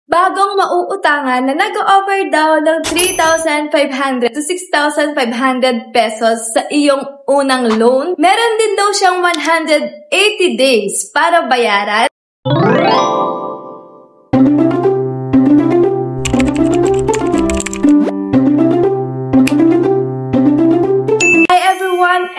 Bagong mauutangan na nag-offer daw ng 3,500 to 6,500 pesos sa iyong unang loan. Meron din daw siyang 180 days para bayaran.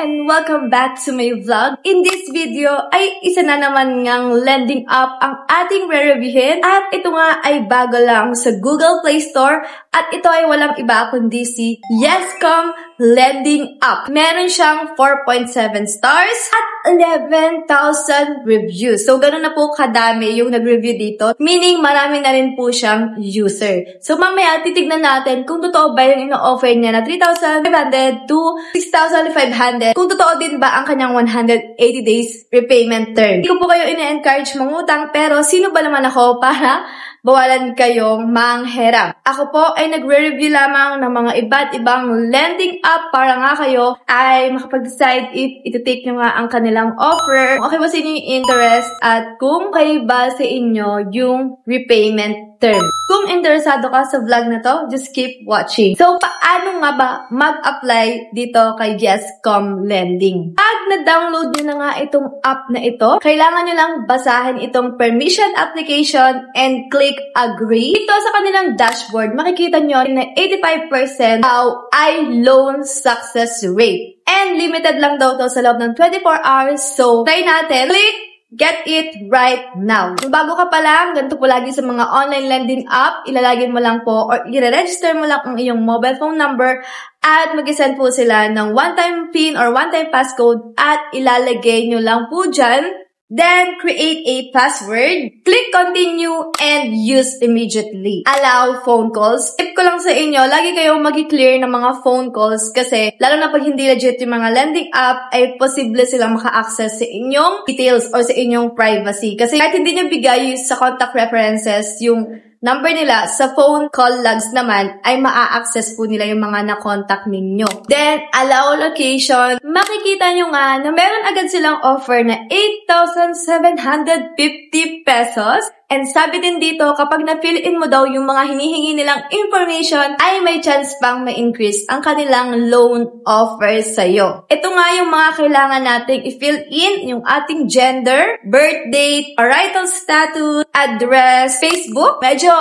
And welcome back to my vlog. In this video ay isa na naman ngang lending app ang ating re-reviewin at ito nga ay bago lang sa Google Play Store at ito ay walang iba kundi si Yescom Lending App. Meron siyang 4.7 stars at 11,000 reviews. So ganun na po kadami yung nag-review dito, meaning marami na rin po siyang user. So mamaya titignan natin kung totoo ba yung ino-offer niya na 3,500 to 6,500. Kung totoo din ba ang kanyang 180 days repayment term. Hindi ko po kayo ina-encourage mangutang, pero sino ba naman ako para bawalan kayong manghiram. Ako po ay nagre-review lamang ng mga iba't ibang lending app para nga kayo ay makapag-decide if iti-take nyo nga ang kanilang offer, kung okay ba sa inyo yung interest, at kung okay ba sa inyo yung repayment term. Kung interesado ka sa vlog na to, just keep watching. So, paano nga ba mag-apply dito kay Yescom Lending? Pag na-download nyo na nga itong app na ito, kailangan nyo lang basahin itong permission application and click agree. Dito sa kanilang dashboard, makikita nyo na 85% daw ay loan success rate. And limited lang daw to sa loob ng 24 hours. So, try natin. Click get it right now. Kung bago ka pa lang, ganito po lagi sa mga online lending app, ilalagay mo lang po or i-register mo lang ang iyong mobile phone number at mag-send po sila ng one-time PIN or one-time passcode at ilalagay nyo lang po dyan. Then, create a password, click continue, and use immediately. Allow phone calls. Tip ko lang sa inyo, lagi kayong mag-clear ng mga phone calls kasi lalo na pag hindi legit yung mga lending app, ay posible silang maka-access sa inyong details or sa inyong privacy. Kasi kahit hindi nyo bigay sa contact references yung number nila, sa phone call logs naman ay maa-access po nila yung mga na-contact ninyo. Then, allow location. Makikita nyo nga na meron agad silang offer na 8,750 pesos. And sabi din dito, kapag na-fill in mo daw yung mga hinihingi nilang information, ay may chance pang ma-increase ang kanilang loan offer sa'yo. Ito nga yung mga kailangan nating i-fill in, yung ating gender, birth date, marital status, address, Facebook. Medyo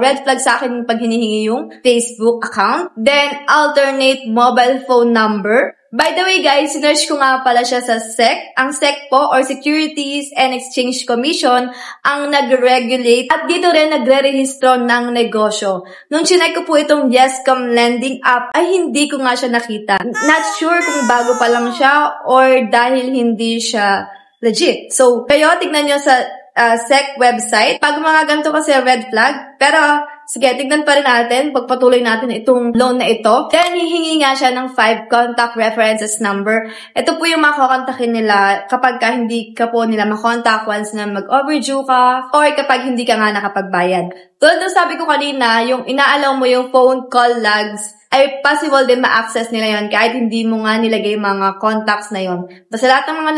red flag sa akin pag hinihingi yung Facebook account. Then, alternate mobile phone number. By the way guys, sinerch ko nga pala siya sa SEC. Ang SEC po or Securities and Exchange Commission ang nag-regulate at dito rin nagre-rehistro ng negosyo. Nung chinek ko po itong Yescom Lending app ay hindi ko nga siya nakita. Not sure kung bago pa lang siya or dahil hindi siya legit. So, kayo tignan nyo sa SEC website. Pag mga ganito kasi red flag, pero sige, tignan pa rin natin, pagpatuloy natin itong loan na ito. Then, hihingi nga siya ng 5 contact references number. Ito po yung makakontakin nila kapag hindi ka po nila makontak once na mag-overdue ka or kapag hindi ka nga nakapagbayad. Tulad ng sabi ko kanina, yung inaalaw mo yung phone call logs, ay possible din ma-access nila yon kahit hindi mo nga nilagay mga contacts na yon. Basta lahat ng mga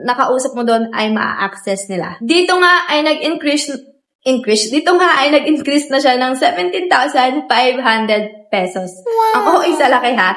nakausap mo doon ay ma-access nila. Dito nga ay nag-increase na siya ng 17,500 pesos. Wow. Ang okay sa laki ha.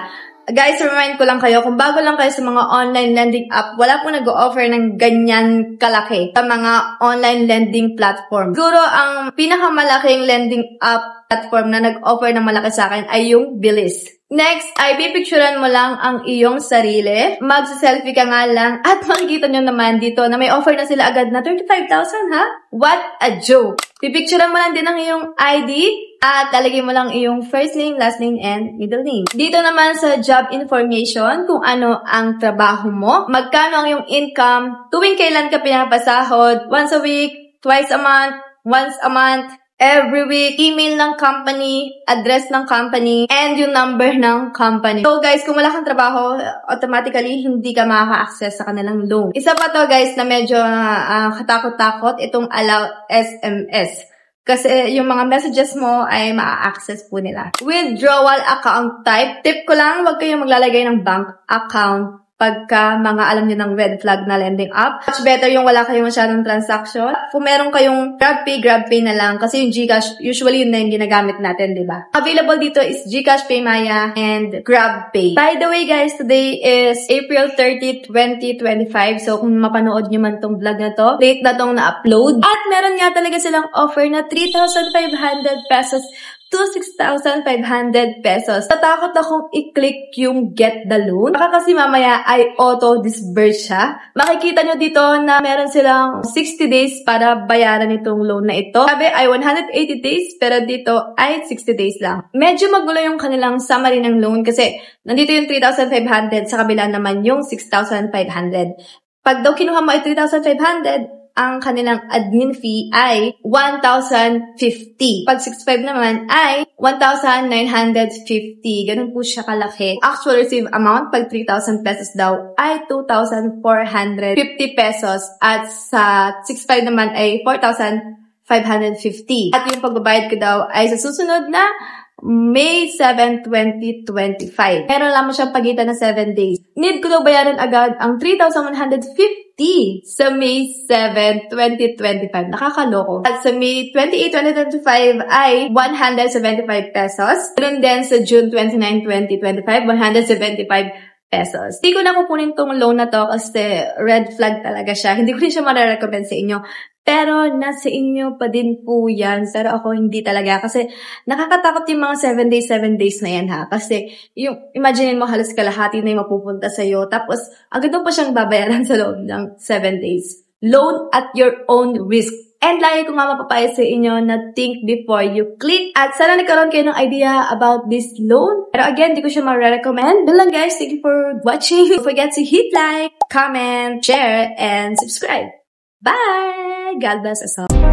Guys, remind ko lang kayo, kung bago lang kayo sa mga online lending app, wala po nag-o-offer ng ganyan kalaki sa mga online lending platform. Siguro, ang pinakamalaking lending app platform na nag-offer ng malaki sa akin ay yung Bilis. Next, ay pipicturean mo lang ang iyong sarili. Magsa-selfie ka nga lang. At makikita nyo naman dito na may offer na sila agad na 35,000 ha? What a joke! Pipicturean mo lang din ang iyong ID at lalagay mo lang iyong first name, last name, and middle name. Dito naman sa job information, kung ano ang trabaho mo, magkano ang iyong income, tuwing kailan ka pinapasahod, once a week, twice a month, once a month, every week, email ng company, address ng company, and yung number ng company. So guys, kung wala kang trabaho, automatically hindi ka makaka-access sa kanilang loan. Isa pa to guys na medyo katakot-takot, itong allow SMS. Kasi yung mga messages mo ay ma-access po nila. Withdrawal account type. Tip ko lang, huwag kayong maglalagay ng bank account pagka mga alam nyo ng red flag na lending app. Much better yung wala kayong masyadong transaction. Kung meron kayong GrabPay na lang kasi yung GCash, usually yun na yung ginagamit natin, di ba? Available dito is GCash, PayMaya, and GrabPay. By the way guys, today is April 30, 2025. So kung mapanood nyo man tong vlog na to, late na tong na-upload. At meron nga talaga silang offer na 3,500 pesos to 6,500 pesos. Natakot akong i-click yung get the loan. Baka kasi mamaya ay auto-disburse siya. Makikita nyo dito na meron silang 60 days para bayaran itong loan na ito. Sabi ay 180 days, pero dito ay 60 days lang. Medyo magulo yung kanilang summary ng loan kasi nandito yung 3,500, sa kabila naman yung 6,500. Pag daw kinuha mo ay 3,500, ang kanilang admin fee ay 1,050. Pag 6,500 naman ay 1,950. Ganun po siya kalaki. Actual receive amount, pag 3,000 pesos daw, ay 2,450 pesos. At sa 6,500 naman ay 4,550. At yung pagbabayad ko daw ay sa susunod na May 7, 2025. Meron lamang siyang pagitan na 7 days. Need ko daw bayaran agad ang 3,150 sa May 7, 2025. Nakakaloko. At sa May 28, 2025 ay 175 pesos. Ganun din sa June 29, 2025, 175 pesos. Hindi ko na kukunin tong loan na to kasi red flag talaga siya. Hindi ko rin siya ma-recommend sa inyo. Pero nasa inyo pa din po yan. Pero ako hindi talaga. Kasi nakakatakot yung mga 7 days na yan ha. Kasi yung, imagine mo halos kalahati na yung mapupunta sa'yo. Tapos agad mo pa siyang babayaran sa loob ng 7 days. Loan at your own risk. And lagi ko nga mapapaya sa inyo na think before you click. At sana nagkaroon kayo ng idea about this loan. Pero again, di ko siya ma-recommend. Yun lang guys. Thank you for watching. Don't forget to hit like, comment, share, and subscribe. Bye! God bless us all.